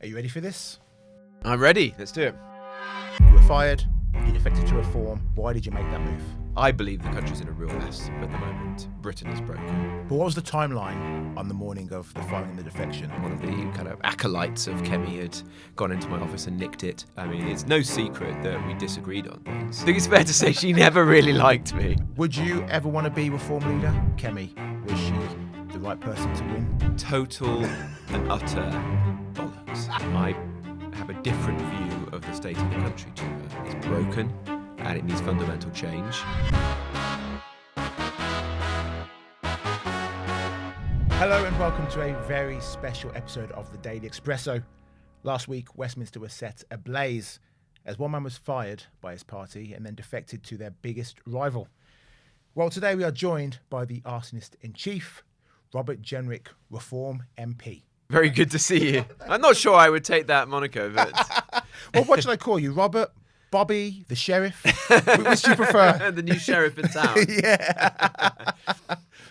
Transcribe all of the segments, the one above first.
you ready for this? I'm ready. Let's do it. You were fired, you defected to reform. Why did you make that move? I believe the country's in a real mess at the moment. Britain is broken. But what was the timeline on the morning of the firing and the defection? One of the kind of acolytes of Kemi had gone into my office and nicked it. I mean, it's no secret that we disagreed on things. I think it's fair to say she never really liked me. Would you ever want to be reform leader? Kemi, was she the right person to win? Total and utter bollocks. I have a different view of the state of the country to her. It's broken and it needs fundamental change. Hello and welcome to a very special episode of the Daily Expresso. Last week, Westminster was set ablaze as one man was fired by his party and then defected to their biggest rival. Well, today we are joined by the arsonist-in-chief, Robert Jenrick, Reform MP. Very good to see you. I'm not sure I would take that moniker, but... Well, what should I call you? Robert? Bobby? The sheriff? Which do you prefer? The new sheriff in town. Yeah.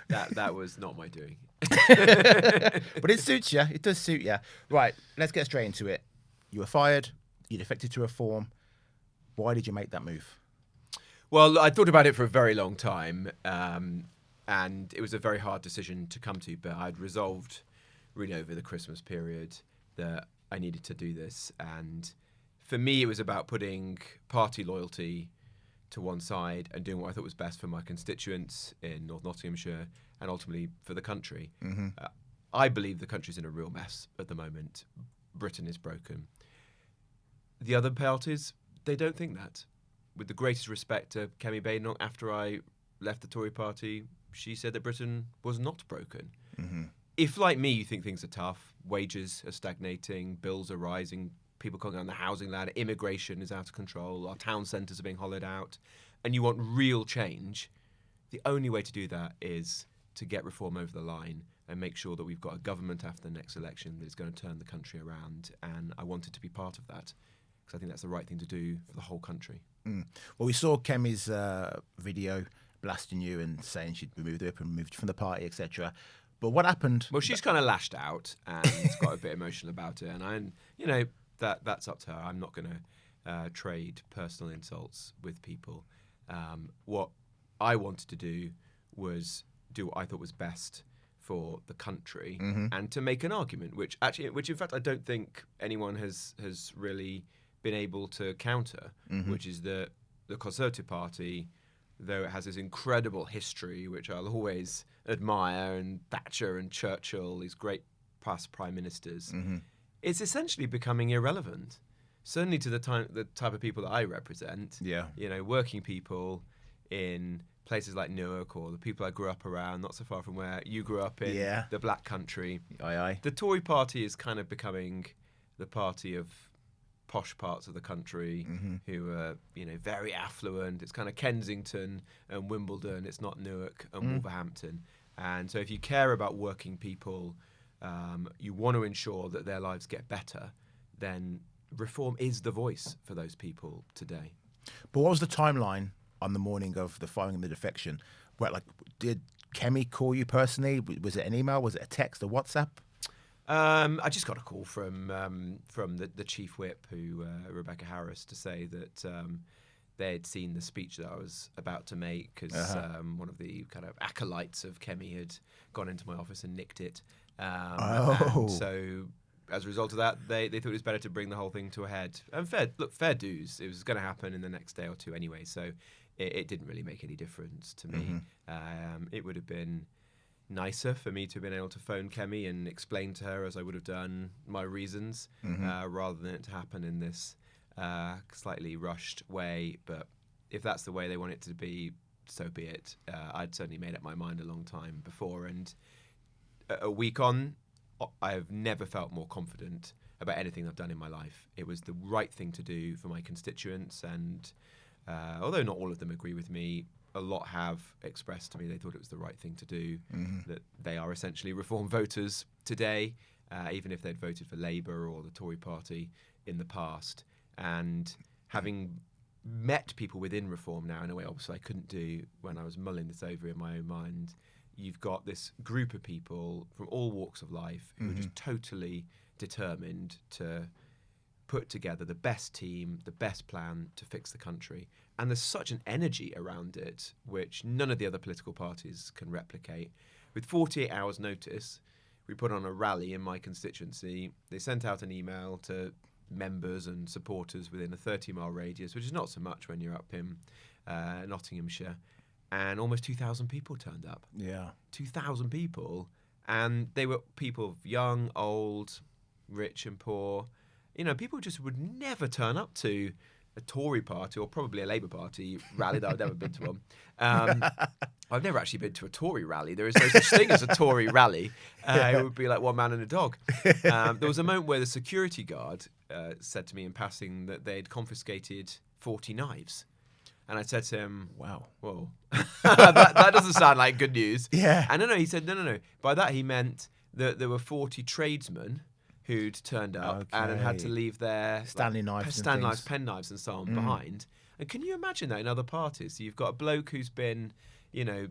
That was not my doing. But it suits you. It does suit you. Right, let's get straight into it. You were fired. You defected to reform. Why did you make that move? Well, I thought about it for a very long time, and it was a very hard decision to come to, but I'd resolved really over the Christmas period that I needed to do this. And for me, it was about putting party loyalty to one side and doing what I thought was best for my constituents in North Nottinghamshire and ultimately for the country. Mm-hmm. I believe the country's in a real mess at the moment. Britain is broken. The other parties, they don't think that. With the greatest respect to Kemi Badenoch, after I left the Tory party, she said that Britain was not broken. Mm-hmm. If, like me, you think things are tough, wages are stagnating, bills are rising, people can't go on the housing ladder, immigration is out of control, our town centres are being hollowed out, and you want real change, the only way to do that is to get reform over the line and make sure that we've got a government after the next election that is going to turn the country around. And I wanted to be part of that because I think that's the right thing to do for the whole country. Mm. Well, we saw Kemi's video blasting you and saying she'd removed her and removed you from the party, etc. But what happened? Well, she's kind of lashed out and got a bit emotional about it. And that's up to her. I'm not going to trade personal insults with people. What I wanted to do was do what I thought was best for the country, mm-hmm. and to make an argument, which in fact I don't think anyone has really been able to counter, mm-hmm. which is that the Conservative Party, though it has this incredible history, which I'll always admire, and Thatcher and Churchill, these great past prime ministers, mm-hmm. it's essentially becoming irrelevant. Certainly to the type of people that I represent. Yeah. Working people in places like Newark, or the people I grew up around, not so far from where you grew up in, the Black Country. Aye. The Tory party is kind of becoming the party of posh parts of the country, mm-hmm. who are, very affluent. It's kind of Kensington and Wimbledon. It's not Newark and Wolverhampton. And so if you care about working people, you want to ensure that their lives get better, then reform is the voice for those people today. But what was the timeline on the morning of the firing and the defection? Did Kemi call you personally? Was it an email? Was it a text, a WhatsApp? I just got a call from the chief whip, Rebecca Harris, to say that they had seen the speech that I was about to make, because one of the kind of acolytes of Kemi had gone into my office and nicked it. And so as a result of that, they thought it was better to bring the whole thing to a head. And fair dues. It was going to happen in the next day or two anyway, so it didn't really make any difference to me. Mm-hmm. It would have been nicer for me to have been able to phone Kemi and explain to her, as I would have done, my reasons, mm-hmm. Rather than it to happen in this slightly rushed way. But if that's the way they want it to be, so be it. I'd certainly made up my mind a long time before, and a week on, I have never felt more confident about anything I've done in my life. It was the right thing to do for my constituents, and although not all of them agree with me, a lot have expressed to me they thought it was the right thing to do, mm-hmm. that they are essentially Reform voters today, even if they'd voted for Labour or the Tory party in the past. And having met people within Reform now in a way obviously I couldn't do when I was mulling this over in my own mind, you've got this group of people from all walks of life who are just totally determined to put together the best team, the best plan to fix the country. And there's such an energy around it, which none of the other political parties can replicate. With 48 hours notice, we put on a rally in my constituency. They sent out an email to members and supporters within a 30-mile radius, which is not so much when you're up in Nottinghamshire. And almost 2,000 people turned up. Yeah. 2,000 people. And they were people young, old, rich and poor. You know, people just would never turn up to a Tory party or probably a Labour Party rally that I've never been to one. I've never actually been to a Tory rally. There is no such thing as a Tory rally. It would be like one man and a dog. There was a moment where the security guard said to me in passing that they'd confiscated 40 knives. And I said to him, wow, whoa, that doesn't sound like good news. Yeah. And no, he said, no. By that he meant that there were 40 tradesmen who'd turned up and had to leave their Stanley knives, pen knives and so on behind. And can you imagine that in other parties? So you've got a bloke who's been, you know,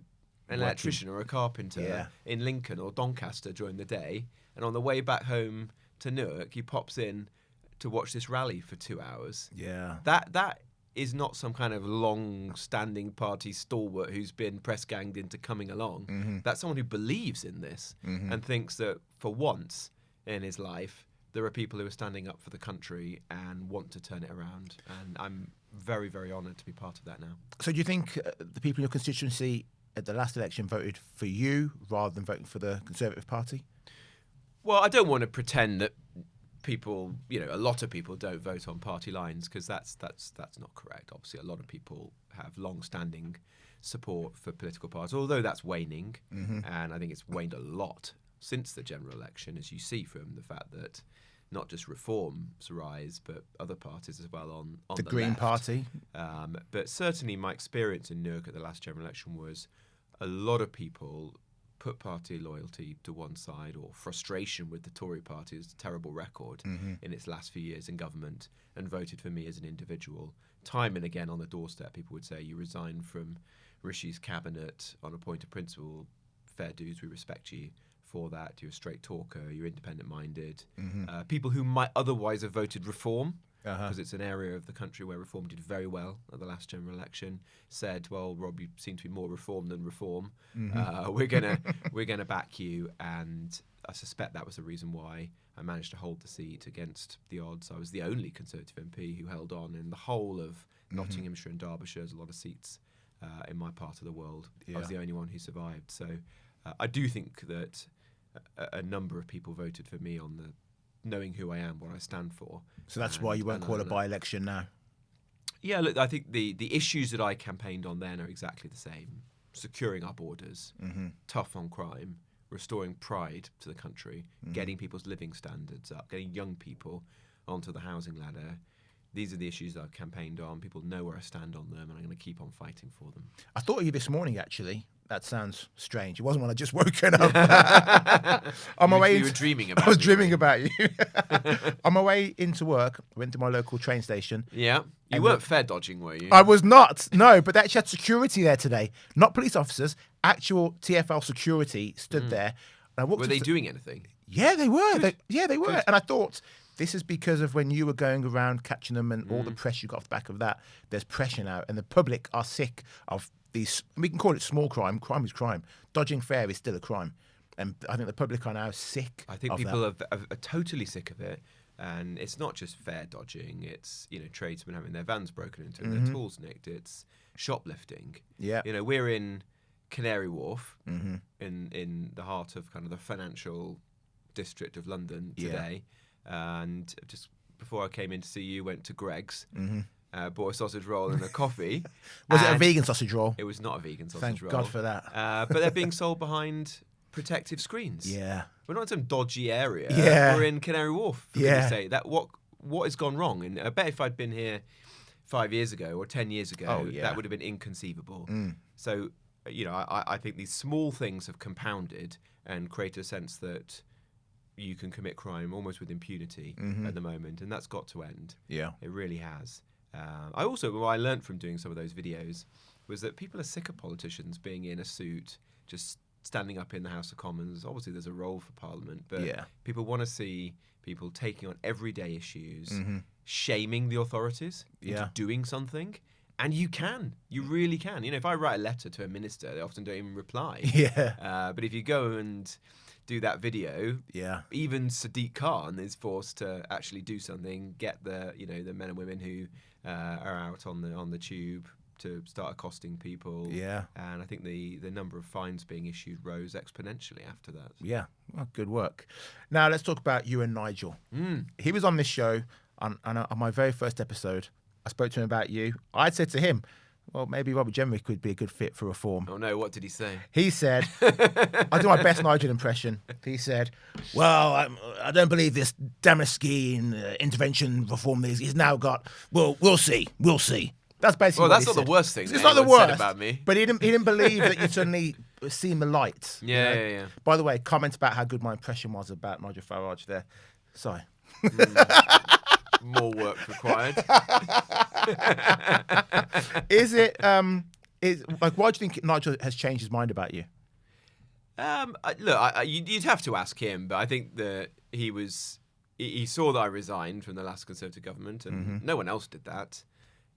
an electrician or a carpenter in Lincoln or Doncaster during the day, and on the way back home to Newark, he pops in to watch this rally for 2 hours. Yeah. That is not some kind of long-standing party stalwart who's been press-ganged into coming along. That's someone who believes in this and thinks that for once in his life, there are people who are standing up for the country and want to turn it around. And I'm very, very honoured to be part of that now. So do you think the people in your constituency at the last election voted for you rather than voting for the Conservative Party? Well, I don't want to pretend that people, you know, a lot of people don't vote on party lines, because that's not correct. Obviously, a lot of people have long-standing support for political parties, although that's waning, and I think it's waned a lot since the general election, as you see from the fact that not just Reform's rise, but other parties as well on the Green left. Party. But certainly my experience in Newark at the last general election was a lot of people put party loyalty to one side, or frustration with the Tory party's terrible record in its last few years in government, and voted for me as an individual. Time and again on the doorstep, people would say, you resigned from Rishi's cabinet on a point of principle, fair dues, we respect you for that. You're a straight talker, you're independent-minded. People who might otherwise have voted Reform, because it's an area of the country where Reform did very well at the last general election, said, well, Rob, you seem to be more Reform than Reform. We're gonna back you. And I suspect that was the reason why I managed to hold the seat against the odds. I was the only Conservative MP who held on in the whole of Nottinghamshire and Derbyshire. There's a lot of seats in my part of the world. I was the only one who survived. So I do think that a number of people voted for me on the knowing who I am, what I stand for. So that's why you won't call a by-election now? Yeah, look, I think the issues that I campaigned on then are exactly the same. Securing our borders, tough on crime, restoring pride to the country, getting people's living standards up, getting young people onto the housing ladder. These are the issues that I've campaigned on. People know where I stand on them, and I'm going to keep on fighting for them. I thought of you this morning, actually. That sounds strange. It wasn't when I just woken up. On my way you were dreaming about I was dreaming about you. On my way into work, I went to my local train station. Yeah. You weren't fare dodging, were you? I was not. No, but they actually had security there today. Not police officers. Actual TfL security stood there. And I walked were they doing anything? Yeah, they were. Good. They were. Good. And I thought, this is because of when you were going around catching them and all the press you got off the back of that. There's pressure now, and the public are sick of these. We can call it small crime. Crime is crime. Dodging fare is still a crime. And I think the public are now sick. I think people are totally sick of it. And it's not just fare dodging. It's, you know, tradesmen having their vans broken into and their tools nicked. It's shoplifting. Yeah. You know, we're in Canary Wharf, in the heart of kind of the financial district of London today. And just before I came in to see you, went to Greg's, bought a sausage roll and a coffee. Was it a vegan sausage roll? It was not a vegan sausage Thank roll. God for that. But they're being sold behind protective screens. Yeah. We're not in some dodgy area. Yeah. We're in Canary Wharf, for goodness sake. That what has gone wrong? And I bet if I'd been here 5 years ago or 10 years ago, that would have been inconceivable. So, you know, I think these small things have compounded and created a sense that you can commit crime almost with impunity at the moment, and that's got to end. Yeah. It really has. What I learned from doing some of those videos was that people are sick of politicians being in a suit, just standing up in the House of Commons. Obviously, there's a role for Parliament, but Yeah. people want to see people taking on everyday issues, Mm-hmm. shaming the authorities Yeah. into doing something. And you really can. You know, if I write a letter to a minister, they often don't even reply. Yeah. But if you go and do that video, Yeah. even Sadiq Khan is forced to actually do something, get the men and women who are out on the tube to start accosting people. Yeah. And I think the number of fines being issued rose exponentially after that. Yeah. Well, good work. Now let's talk about you and Nigel. He was on this show on my very first episode. I spoke to him about you. I said to him, well, maybe Robert Jenrick would be a good fit for Reform. Oh no, what did he say? He said, I'll do my best Nigel impression. He said, well, I don't believe this Damaski intervention reform he's now got. Well, we'll see. We'll see. That's basically Well, what that's he not said. the worst thing It's that not the anyone said worst about me. But he didn't believe that you'd suddenly seen the light. you know? Yeah. By the way, comment about how good my impression was about Nigel Farage there. Sorry. More work required. Is it why do you think Nigel has changed his mind about you? Look, you'd have to ask him, but I think that he saw that I resigned from the last Conservative government, and no one else did that.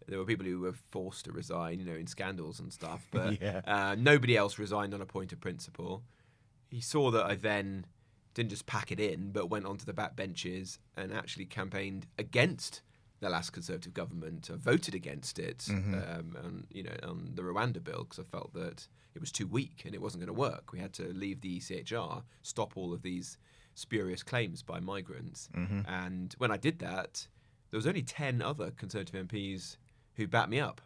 There were people who were forced to resign, in scandals and stuff, but nobody else resigned on a point of principle. He saw that I then didn't just pack it in, but went onto the back benches and actually campaigned against the last Conservative government, voted against it, on the Rwanda bill, because I felt that it was too weak and it wasn't going to work. We had to leave the ECHR, stop all of these spurious claims by migrants. And when I did that, there was only 10 other Conservative MPs who backed me up.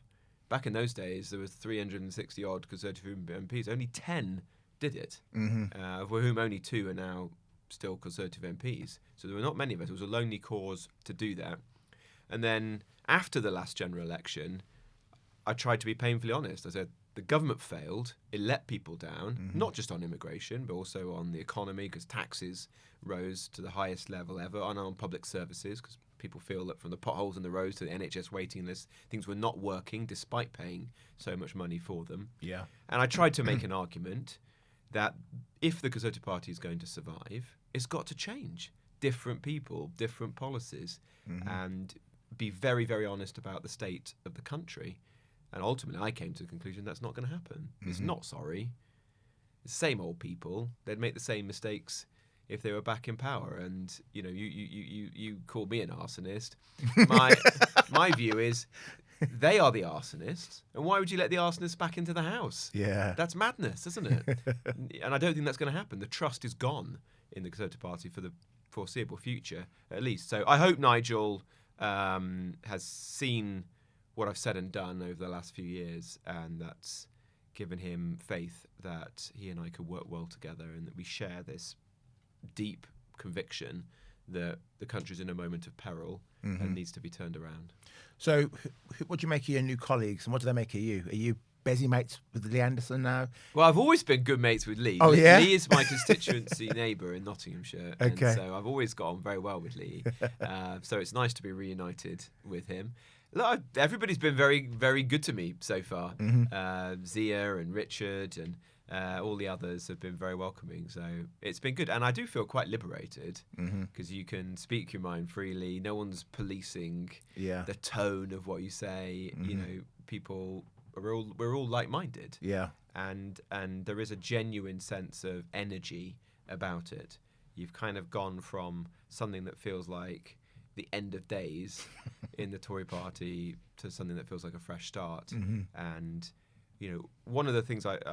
Back in those days, there was 360 odd Conservative MPs. Only 10 did it, for whom only 2 are now still Conservative MPs. So there were not many of us. It was a lonely cause to do that. And then after the last general election, I tried to be painfully honest. I said, the government failed. It let people down, not just on immigration, but also on the economy, because taxes rose to the highest level ever, and on public services, because people feel that from the potholes in the roads to the NHS waiting list, things were not working despite paying so much money for them. Yeah. And I tried to make an argument that if the Conservative Party is going to survive, it's got to change. Different people, different policies, and be very, very honest about the state of the country. And ultimately, I came to the conclusion that's not going to happen. It's not sorry. It's the same old people. They'd make the same mistakes if they were back in power. And you call me an arsonist. My view is they are the arsonists, and why would you let the arsonists back into the house? Yeah. That's madness, isn't it? And I don't think that's going to happen. The trust is gone in the Conservative Party for the foreseeable future, at least. So I hope Nigel has seen what I've said and done over the last few years, and that's given him faith that he and I could work well together, and that we share this deep conviction that the country's in a moment of peril and needs to be turned around. So what do you make of your new colleagues, and what do they make of you? Are you busy mates with Lee Anderson now? Well, I've always been good mates with Lee. Oh, yeah? Lee is my constituency neighbour in Nottinghamshire. Okay. And so I've always got on very well with Lee. So it's nice to be reunited with him. Look, everybody's been very, very good to me so far. Zia and Richard and all the others have been very welcoming. So it's been good. And I do feel quite liberated because you can speak your mind freely. No one's policing the tone of what you say. People... We're all like-minded, and there is a genuine sense of energy about it. You've kind of gone from something that feels like the end of days in the Tory party to something that feels like a fresh start. And one of the things that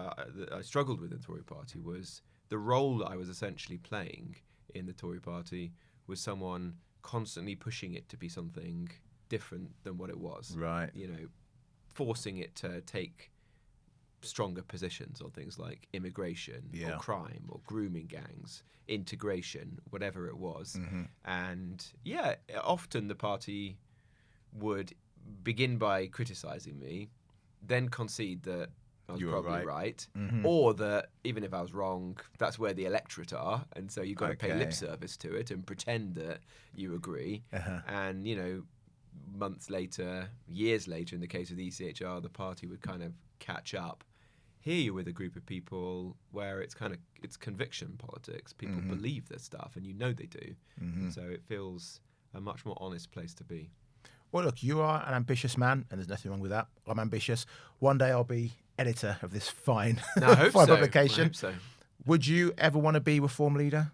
I struggled with in the Tory party was the role that I was essentially playing in the Tory party was someone constantly pushing it to be something different than what it was. Right. Forcing it to take stronger positions on things like immigration or crime or grooming gangs, integration, whatever it was. And often the party would begin by criticising me, then concede that I was probably right, or that even if I was wrong, that's where the electorate are, and so you've got to pay lip service to it and pretend that you agree. And months later, years later, in the case of the ECHR, the party would kind of catch up Here you're with a group of people where it's conviction politics. People believe this stuff, and you know they do. So it feels a much more honest place to be. Well, look, you are an ambitious man, and there's nothing wrong with that. I'm ambitious. One day I'll be editor of this fine, I hope fine so. publication. I hope so. Would you ever want to be Reform leader?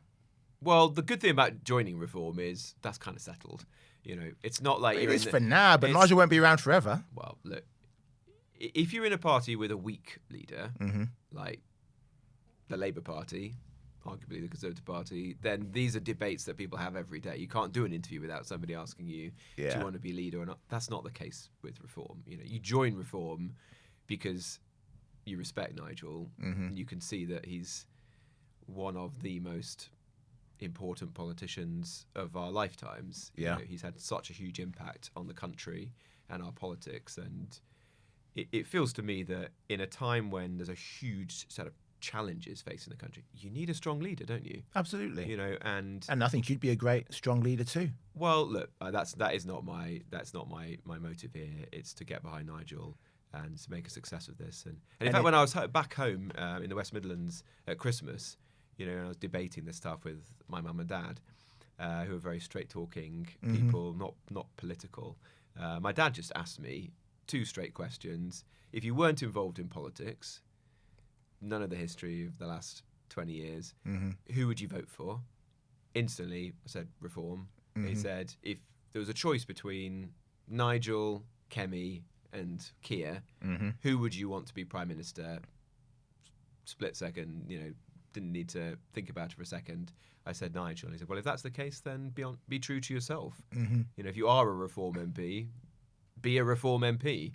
Well, the good thing about joining Reform is that's kind of settled. It's not like It is for now, but Nigel won't be around forever. Well, look, if you're in a party with a weak leader, like the Labour Party, arguably the Conservative Party, then these are debates that people have every day. You can't do an interview without somebody asking you, do you want to be leader or not? That's not the case with Reform. You join Reform because you respect Nigel. You can see that he's one of the most important politicians of our lifetimes. He's had such a huge impact on the country and our politics, and it feels to me that in a time when there's a huge set of challenges facing the country, you need a strong leader, don't you? Absolutely. And I think you'd be a great strong leader too. Well, look, that is not my motive here. It's to get behind Nigel and to make a success of this. And in fact, when I was back home in the West Midlands at Christmas, and I was debating this stuff with my mum and dad, who are very straight-talking people, not political. My dad just asked me 2 straight questions. If you weren't involved in politics, none of the history of the last 20 years, who would you vote for? Instantly, I said Reform. He said, if there was a choice between Nigel, Kemi and Keir, who would you want to be Prime Minister? Split second, didn't need to think about it for a second. I said Nigel. And he said, well, if that's the case, then be true to yourself. If you are a Reform MP, be a Reform MP.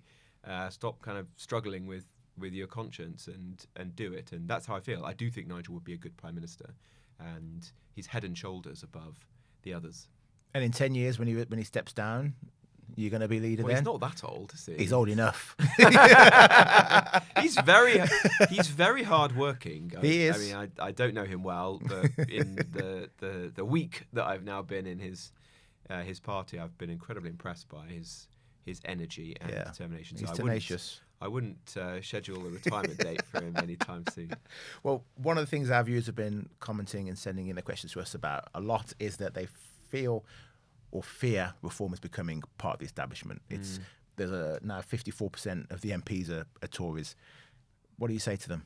Stop kind of struggling with your conscience and do it. And that's how I feel. I do think Nigel would be a good Prime Minister, and he's head and shoulders above the others. And in 10 years, when he steps down, you're going to be leader then? He's not that old, is he? He's old enough. He's very hardworking. He is. I mean, I don't know him well, but in the week that I've now been in his party, I've been incredibly impressed by his energy and determination. He's so tenacious. I wouldn't schedule a retirement date for him anytime soon. Well, one of the things our viewers have been commenting and sending in their questions to us about a lot is that they feel or fear Reform is becoming part of the establishment. There's now 54% of the MPs are Tories. What do you say to them?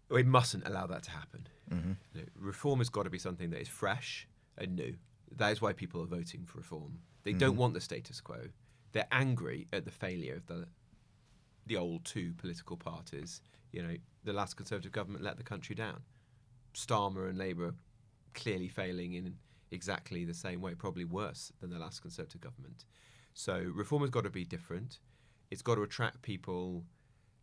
We mustn't allow that to happen. Reform has got to be something that is fresh and new. That is why people are voting for Reform. They don't want the status quo. They're angry at the failure of the old 2 political parties. The last Conservative government let the country down. Starmer and Labour clearly failing in exactly the same way, probably worse than the last Conservative government. So Reform has got to be different. It's got to attract people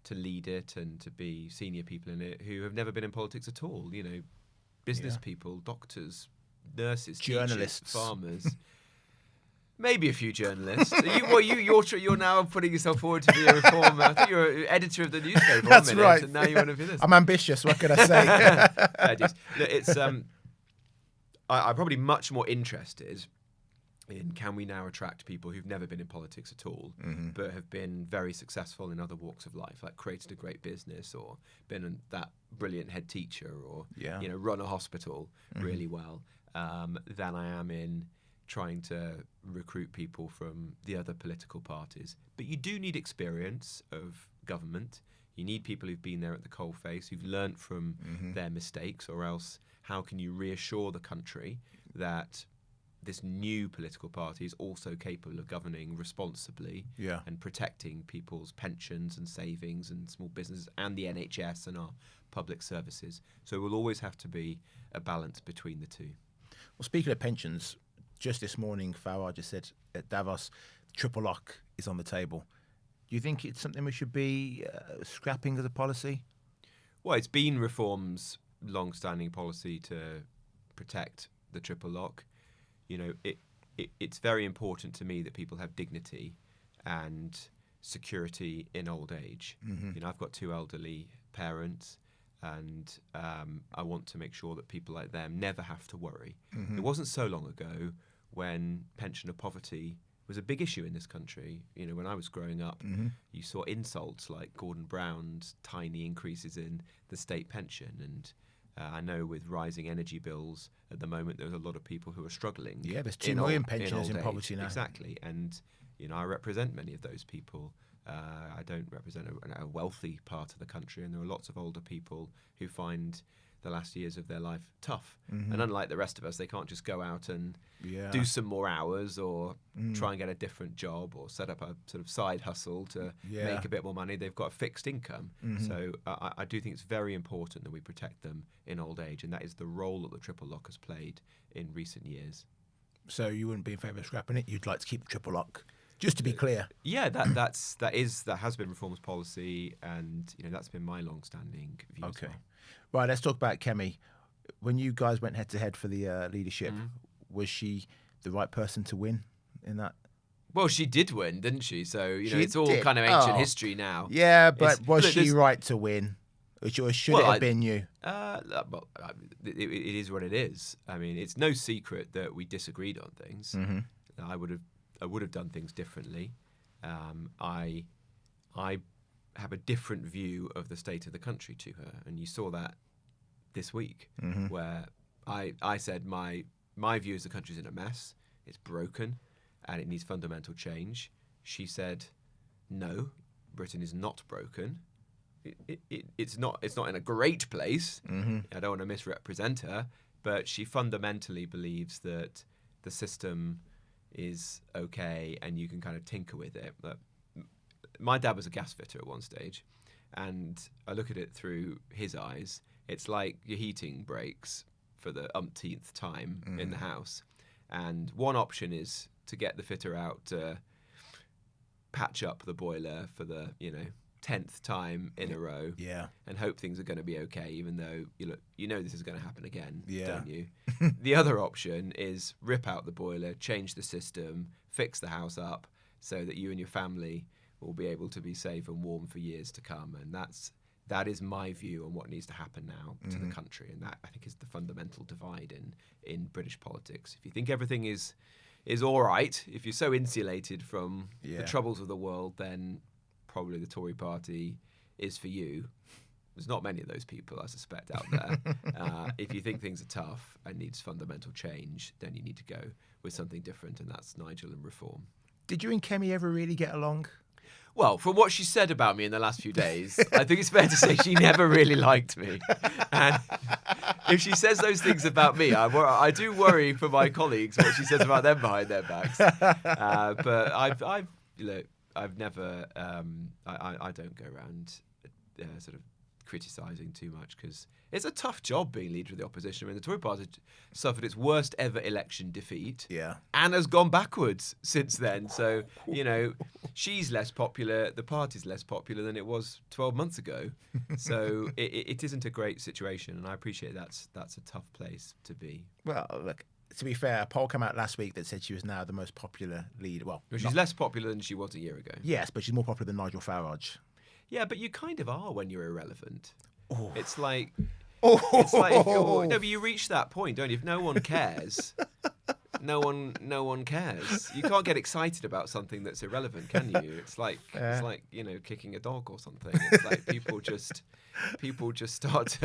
to lead it and to be senior people in it who have never been in politics at all. Business people, doctors, nurses, journalists, teachers, farmers. Maybe a few journalists. You're now putting yourself forward to be a Reformer. I think you're editor of the newspaper. That's right. And now you want to be this. I'm ambitious. What can I say? It's I'm probably much more interested in, can we now attract people who've never been in politics at all, but have been very successful in other walks of life, like created a great business or been that brilliant head teacher or run a hospital really well, than I am in trying to recruit people from the other political parties. But you do need experience of government. You need people who've been there at the coalface, who've learnt from their mistakes, or else how can you reassure the country that this new political party is also capable of governing responsibly and protecting people's pensions and savings and small businesses and the NHS and our public services. So it will always have to be a balance between the two. Well, speaking of pensions, just this morning, Farage just said at Davos, triple lock is on the table. Do you think it's something we should be scrapping as a policy? Well, it's been Reform's long-standing policy to protect the triple lock. It's very important to me that people have dignity and security in old age. I've got 2 elderly parents, and I want to make sure that people like them never have to worry. It wasn't so long ago when pensioner poverty was a big issue in this country. You know, when I was growing up, you saw insults like Gordon Brown's tiny increases in the state pension. And I know with rising energy bills at the moment, there's a lot of people who are struggling. Yeah, there's 2 million pensioners in poverty now. Exactly. And, you know, I represent many of those people. I don't represent a wealthy part of the country, and there are lots of older people who find the last years of their life tough. And unlike the rest of us, they can't just go out and do some more hours or try and get a different job or set up a sort of side hustle to make a bit more money. They've got a fixed income. So I do think it's very important that we protect them in old age, and that is the role that the triple lock has played in recent years. So you wouldn't be in favour of scrapping it? You'd like to keep the triple lock? Just to be clear. Yeah, that has been Reform's policy, and you know that's been my long-standing view. Okay. As well. Right, let's talk about Kemi. When you guys went head-to-head for the leadership, was she the right person to win in that? Well, she did win, didn't she? So, you know, it's all did. kind of ancient history now. Yeah, but was she right to win? Or should it have been you? Well, it is what it is. I mean, it's no secret that we disagreed on things. I would have done things differently. I have a different view of the state of the country to her, and you saw that this week, where I said my view is the country's in a mess, it's broken, and it needs fundamental change. She said, no, Britain is not broken. It's not in a great place. I don't want to misrepresent her, but she fundamentally believes that the system is okay and you can kind of tinker with it. But my dad was a gas fitter at one stage, and I look at it through his eyes. It's like your heating breaks for the umpteenth time in the house, and one option is to get the fitter out to patch up the boiler for the 10th time in a row, and hope things are going to be okay, even though you know this is going to happen again, don't you? The other option is rip out the boiler, change the system, fix the house up so that you and your family will be able to be safe and warm for years to come. And that is my view on what needs to happen now to the country, and that I think is the fundamental divide in British politics. If you think everything is all right, if you're so insulated from the troubles of the world, then probably the Tory party is for you. There's not many of those people, I suspect, out there. If you think things are tough and needs fundamental change, then you need to go with something different, and that's Nigel and Reform. Did you and Kemi ever really get along? Well, from what she said about me in the last few days, I think it's fair to say she never really liked me. And if she says those things about me, I do worry for my colleagues what she says about them behind their backs. But I've never, I don't go around sort of criticising too much, because it's a tough job being leader of the opposition. I mean, the Tory party suffered its worst ever election defeat and has gone backwards since then. So, she's less popular, the party's less popular than it was 12 months ago. So it isn't a great situation, and I appreciate that's a tough place to be. Well, look, to be fair, a poll came out last week that said she was now the most popular leader. Well, she's less popular than she was a year ago. Yes, but she's more popular than Nigel Farage. Yeah, but you kind of are when you're irrelevant. Oh. It's like if you reach that point, don't you? If no one cares, no one cares. You can't get excited about something that's irrelevant, can you? It's like kicking a dog or something. It's like people just start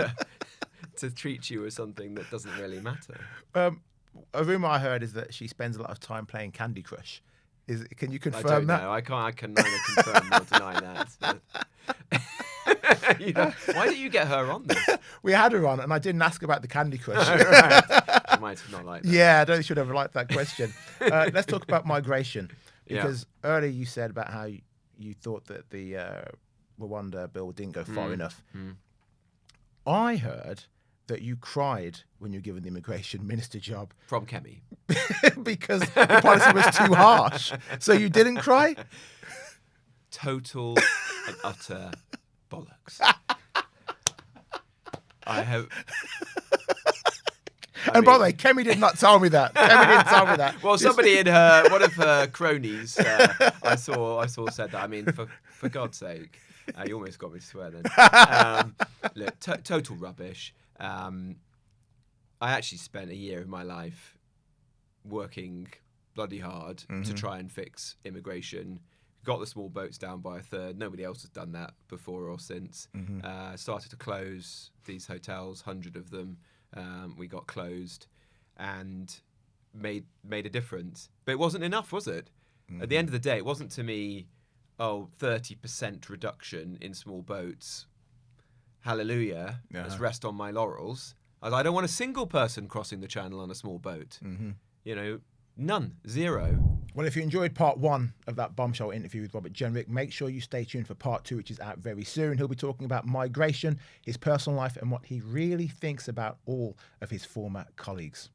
to treat you as something that doesn't really matter. A rumour I heard is that she spends a lot of time playing Candy Crush. Can you confirm I don't that? know. I can neither confirm nor deny that. But why didn't you get her on this? We had her on, and I didn't ask about the Candy Crush. Right. She might have not liked that. Yeah, I don't think she would have liked that question. Let's talk about migration, because earlier you said about how you thought that the Rwanda bill didn't go far enough. I heard that you cried when you were given the immigration minister job. From Kemi. Because the policy was too harsh. So you didn't cry? Total and utter bollocks. And by the way, Kemi did not tell me that. Kemi didn't tell me that. Well, somebody in one of her cronies, I saw said that. I mean, for God's sake, you almost got me to swear then. Look, total rubbish. I actually spent a year of my life working bloody hard to try and fix immigration. Got the small boats down by a third. Nobody else has done that before or since. Started to close these hotels, 100 of them. We got closed and made a difference. But it wasn't enough, was it? At the end of the day, it wasn't to me, 30% reduction in small boats. Hallelujah. Let's rest on my laurels. I don't want a single person crossing the channel on a small boat. None. Zero. Well, if you enjoyed part 1 of that bombshell interview with Robert Jenrick, make sure you stay tuned for part 2, which is out very soon. He'll be talking about migration, his personal life, and what he really thinks about all of his former colleagues.